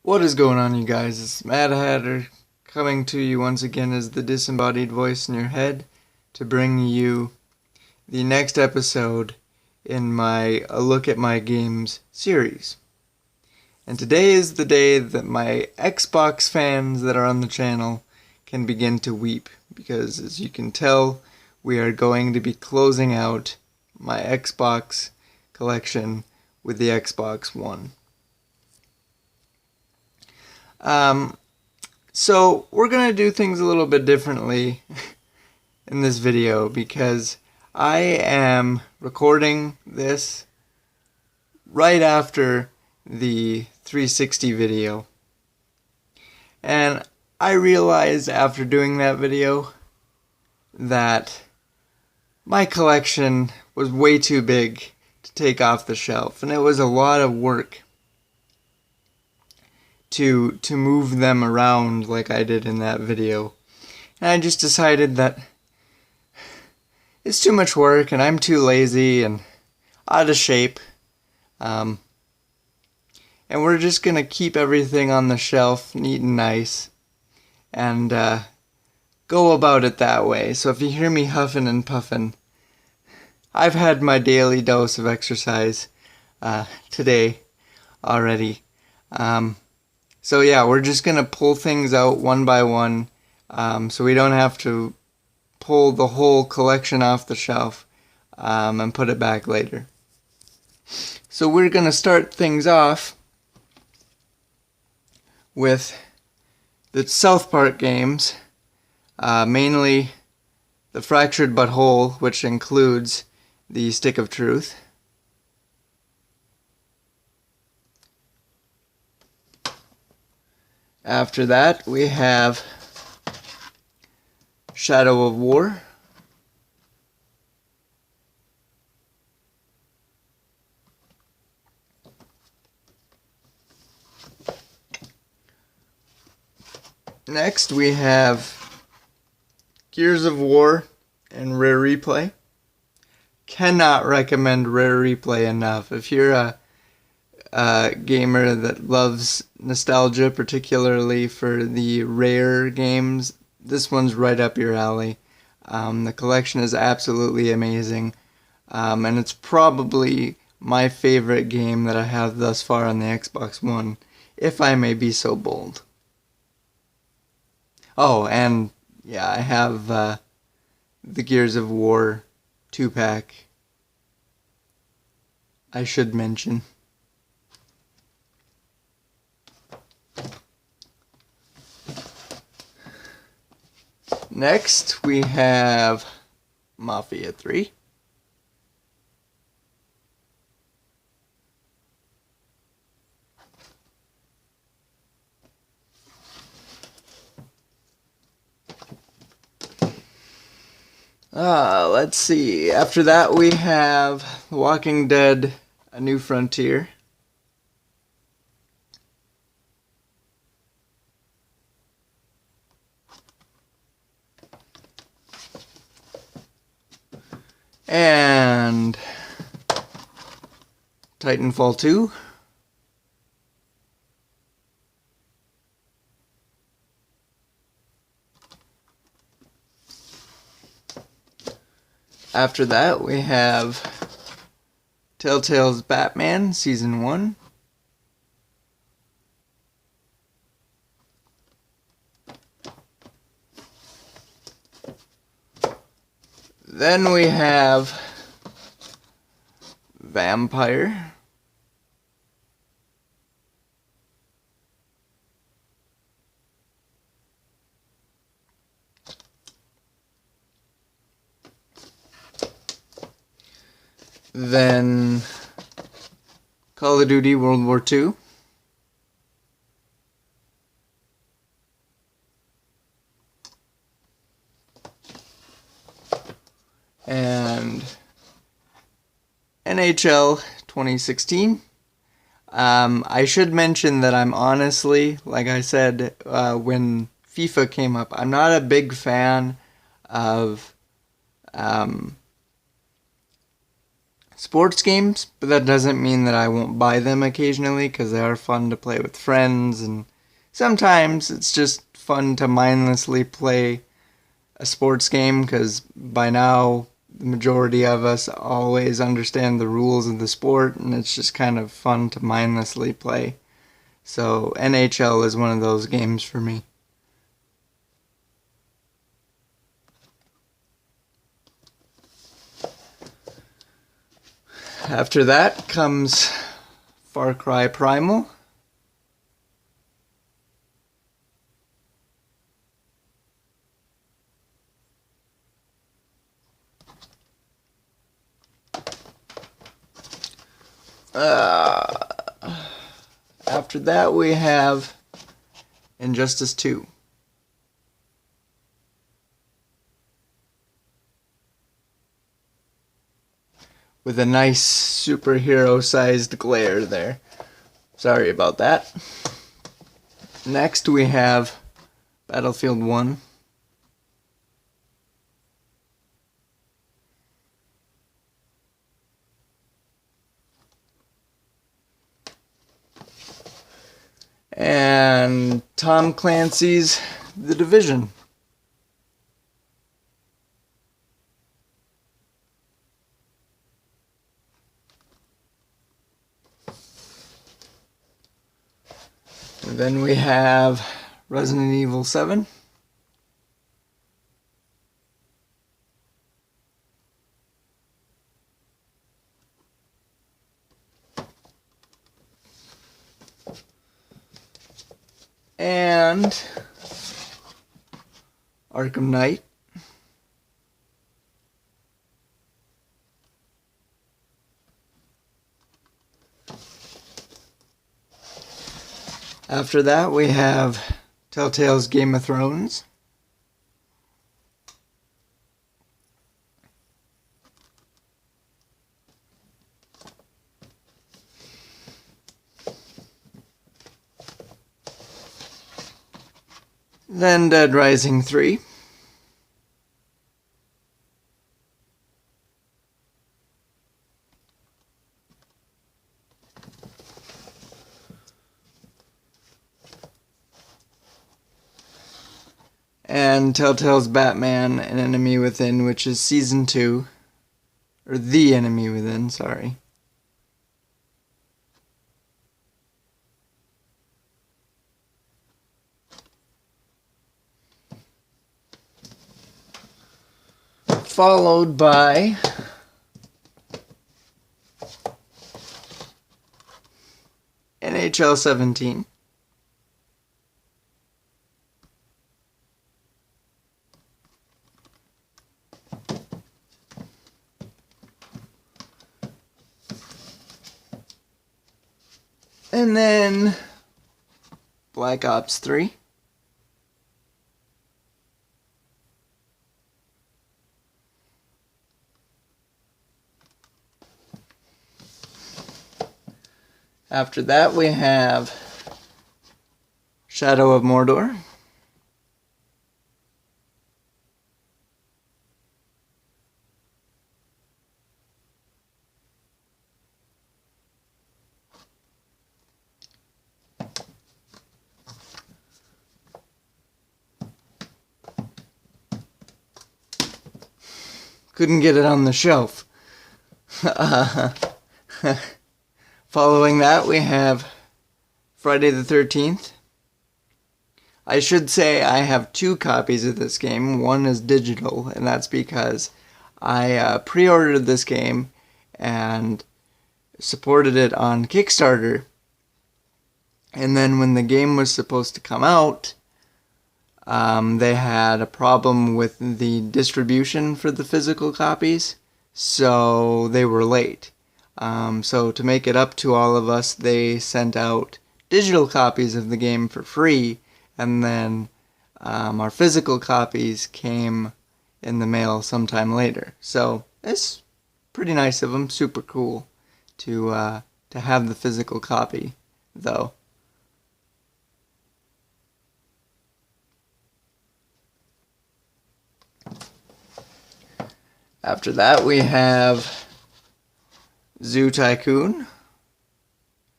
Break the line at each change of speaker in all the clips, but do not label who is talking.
What is going on, you guys? It's Mad Hatter coming to you once again as the disembodied voice in your head to bring you the next episode in my A Look at My Games series. And today is the day that my Xbox fans that are on the channel can begin to weep, because as you can tell, we are going to be closing out my Xbox collection with the Xbox One. So we're going to do things a little bit differently in this video, because I am recording this right after the 360 video. And I realized after doing that video that my collection was way too big to take off the shelf, and it was a lot of work to move them around like I did in that video. And I just decided that it's too much work and I'm too lazy and out of shape. And we're just gonna keep everything on the shelf neat and nice and go about it that way. So if you hear me huffing and puffing, I've had my daily dose of exercise today already. So yeah, we're just going to pull things out one by one, so we don't have to pull the whole collection off the shelf and put it back later. So we're going to start things off with the South Park games, mainly the Fractured But Whole, which includes the Stick of Truth. After that, we have Shadow of War. Next, we have Gears of War and Rare Replay. Cannot recommend Rare Replay enough. If you're a gamer that loves nostalgia, particularly for the Rare games, this one's right up your alley. The collection is absolutely amazing, and it's probably my favorite game that I have thus far on the Xbox One, if I may be so bold. Oh, and yeah, I have the Gears of War 2-pack, I should mention. Next, we have Mafia 3. Let's see. After that, we have The Walking Dead: A New Frontier. And Titanfall 2. After that, we have Telltale's Batman Season 1. Then we have Vampire. Then Call of Duty World War II. And NHL 2016. I should mention that I'm honestly, like I said when FIFA came up, I'm not a big fan of sports games, but that doesn't mean that I won't buy them occasionally, because they are fun to play with friends, and sometimes it's just fun to mindlessly play a sports game, because by now the majority of us always understand the rules of the sport, and it's just kind of fun to mindlessly play. So NHL is one of those games for me. After that comes Far Cry Primal. After that we have Injustice 2. With a nice superhero-sized glare there. Sorry about that. Next we have Battlefield 1. And Tom Clancy's The Division. And then we have Resident Evil 7. And Arkham Knight. After that we have Telltale's Game of Thrones. Then Dead Rising 3. And Telltale's Batman: An Enemy Within, which is Season 2. Or The Enemy Within, sorry. Followed by NHL 17. And then Black Ops 3. After that we have Shadow of Mordor. Couldn't get it on the shelf. Following that, we have Friday the 13th. I should say I have 2 copies of this game. One is digital, and that's because I pre-ordered this game and supported it on Kickstarter. And then when the game was supposed to come out, they had a problem with the distribution for the physical copies, so they were late. So to make it up to all of us, they sent out digital copies of the game for free, and then our physical copies came in the mail sometime later. So it's pretty nice of them, super cool to have the physical copy, though. After that, we have Zoo Tycoon.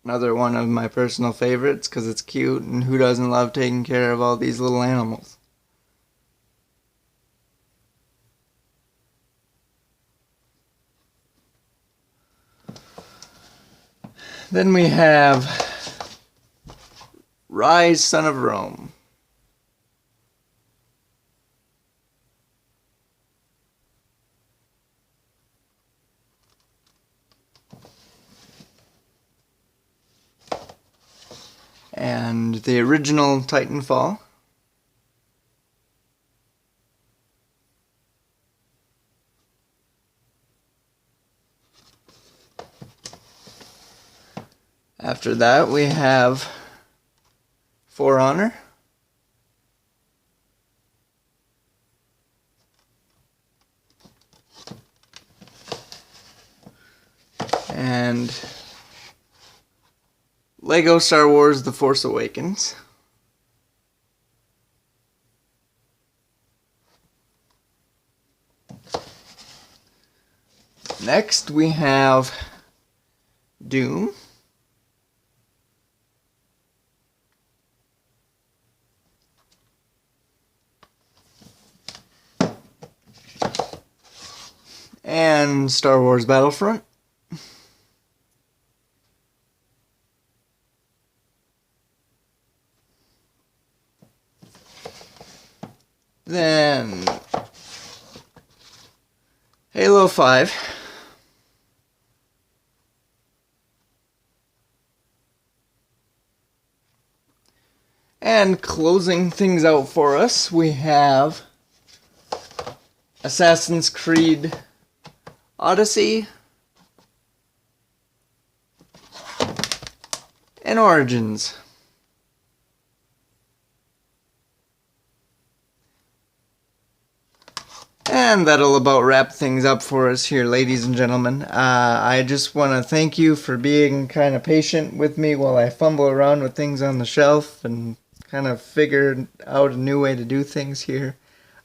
Another one of my personal favorites because it's cute, and who doesn't love taking care of all these little animals? Then we have Rise, Son of Rome. And the original Titanfall. After that, we have For Honor. And Lego Star Wars The Force Awakens. Next, we have Doom. And Star Wars Battlefront. Then Halo 5. And closing things out for us, we have Assassin's Creed Odyssey and Origins. And that'll about wrap things up for us here, ladies and gentlemen. I just want to thank you for being kind of patient with me while I fumble around with things on the shelf and kind of figure out a new way to do things here.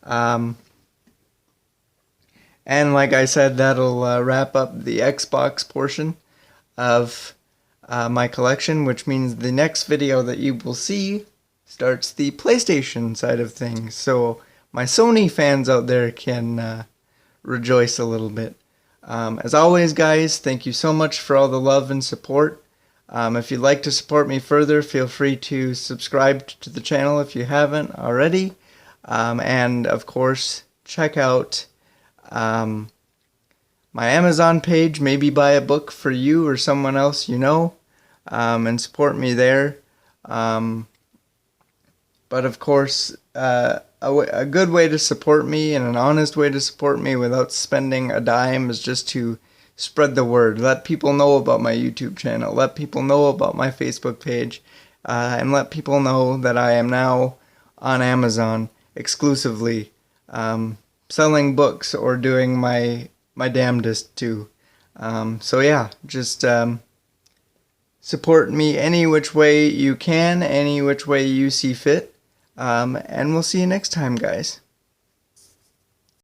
And like I said, that'll wrap up the Xbox portion of my collection, which means the next video that you will see starts the PlayStation side of things. So my Sony fans out there can rejoice a little bit. As always, guys, thank you so much for all the love and support. If you'd like to support me further, feel free to subscribe to the channel if you haven't already. And, of course, check out my Amazon page. Maybe buy a book for you or someone else you know, and support me there. But, of course, a good way to support me and an honest way to support me without spending a dime is just to spread the word. Let people know about my YouTube channel. Let people know about my Facebook page. And let people know that I am now on Amazon exclusively, selling books or doing my damnedest to. So yeah, just support me any which way you can, any which way you see fit. And we'll see you next time, guys.